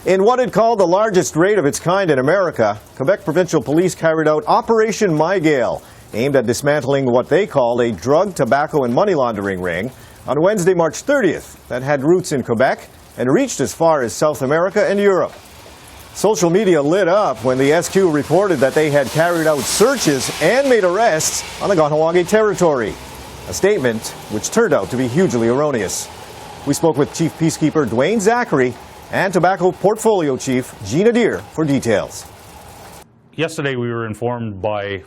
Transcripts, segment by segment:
In what it called the largest raid of its kind in America, Quebec Provincial Police carried out Operation MYGALE, aimed at dismantling what they called a drug, tobacco and money laundering ring on Wednesday, March 30th, that had roots in Quebec and reached as far as South America and Europe. Social media lit up when the SQ reported that they had carried out searches and made arrests on the Kahnawake territory, a statement which turned out to be hugely erroneous. We spoke with Chief Peacekeeper Dwayne Zachary and Tobacco Portfolio Chief Gina Deer for details. Yesterday we were informed by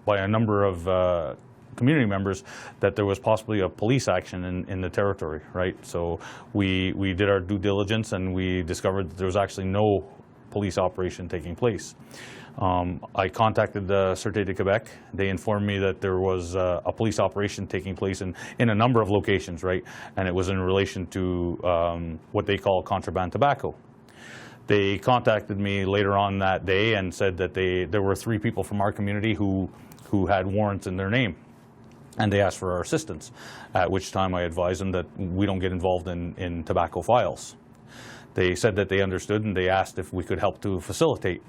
a number of community members that there was possibly a police action in the territory, right? So we did our due diligence and we discovered that there was actually no police operation taking place. I contacted the Sûreté de Québec. They informed me that there was a police operation taking place in a number of locations, right? And it was in relation to what they call contraband tobacco. They contacted me later on that day and said that there were 3 people from our community who had warrants in their name, and they asked for our assistance, at which time I advised them that we don't get involved in tobacco files. They said that they understood and they asked if we could help to facilitate.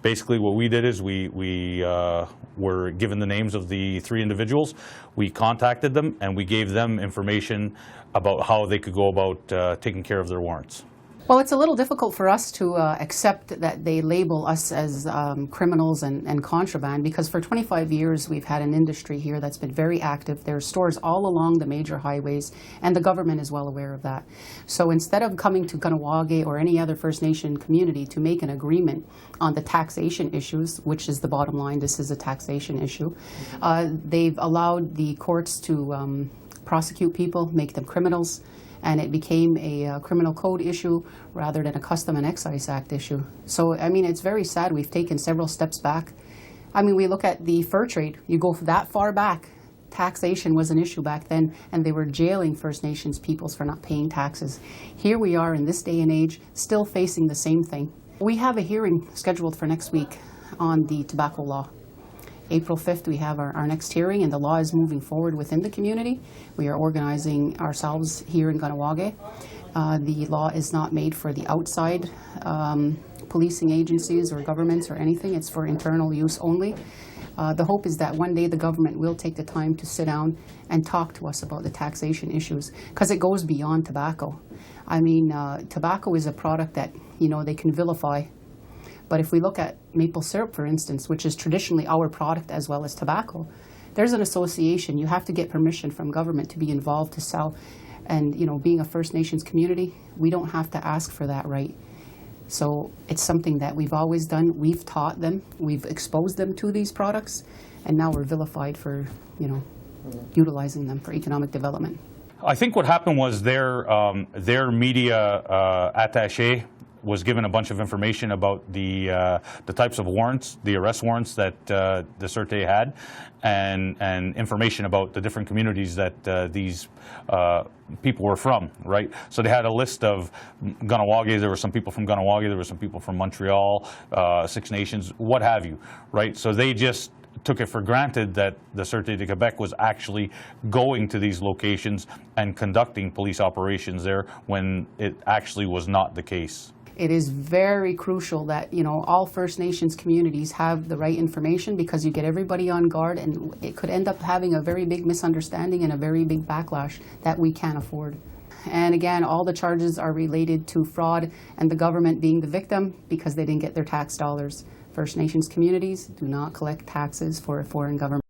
Basically what we did is we were given the names of the 3 individuals. We contacted them and we gave them information about how they could go about taking care of their warrants. Well, it's a little difficult for us to accept that they label us as criminals and contraband, because for 25 years we've had an industry here that's been very active. There are stores all along the major highways, and the government is well aware of that. So instead of coming to Kahnawake or any other First Nation community to make an agreement on the taxation issues, which is the bottom line, this is a taxation issue, they've allowed the courts to prosecute people, make them criminals, and it became a criminal code issue rather than a Custom and Excise Act issue. So, I mean, it's very sad. We've taken several steps back. I mean, we look at the fur trade. You go that far back, taxation was an issue back then, and they were jailing First Nations peoples for not paying taxes. Here we are in this day and age, still facing the same thing. We have a hearing scheduled for next week on the tobacco law. April 5th, we have our next hearing, and the law is moving forward within the community. We are organizing ourselves here in Kahnawake. The law is not made for the outside policing agencies or governments or anything. It's for internal use only. The hope is that one day the government will take the time to sit down and talk to us about the taxation issues, because it goes beyond tobacco. I mean, tobacco is a product that, you know, they can vilify. But if we look at maple syrup, for instance, which is traditionally our product as well as tobacco, there's an association. You have to get permission from government to be involved to sell. And, you know, being a First Nations community, we don't have to ask for that right. So it's something that we've always done. We've taught them. We've exposed them to these products. And now we're vilified for, you know, utilizing them for economic development. I think what happened was their media attaché was given a bunch of information about the types of warrants, the arrest warrants that the Sûreté had, and information about the different communities that these people were from, right? So they had a list of Kahnawake. There were some people from Kahnawake, there were some people from Montreal, Six Nations, what have you, right? So they just took it for granted that the Sûreté de Québec was actually going to these locations and conducting police operations there, when it actually was not the case. It is very crucial that, you know, all First Nations communities have the right information, because you get everybody on guard, and it could end up having a very big misunderstanding and a very big backlash that we can't afford. And again, all the charges are related to fraud and the government being the victim because they didn't get their tax dollars. First Nations communities do not collect taxes for a foreign government.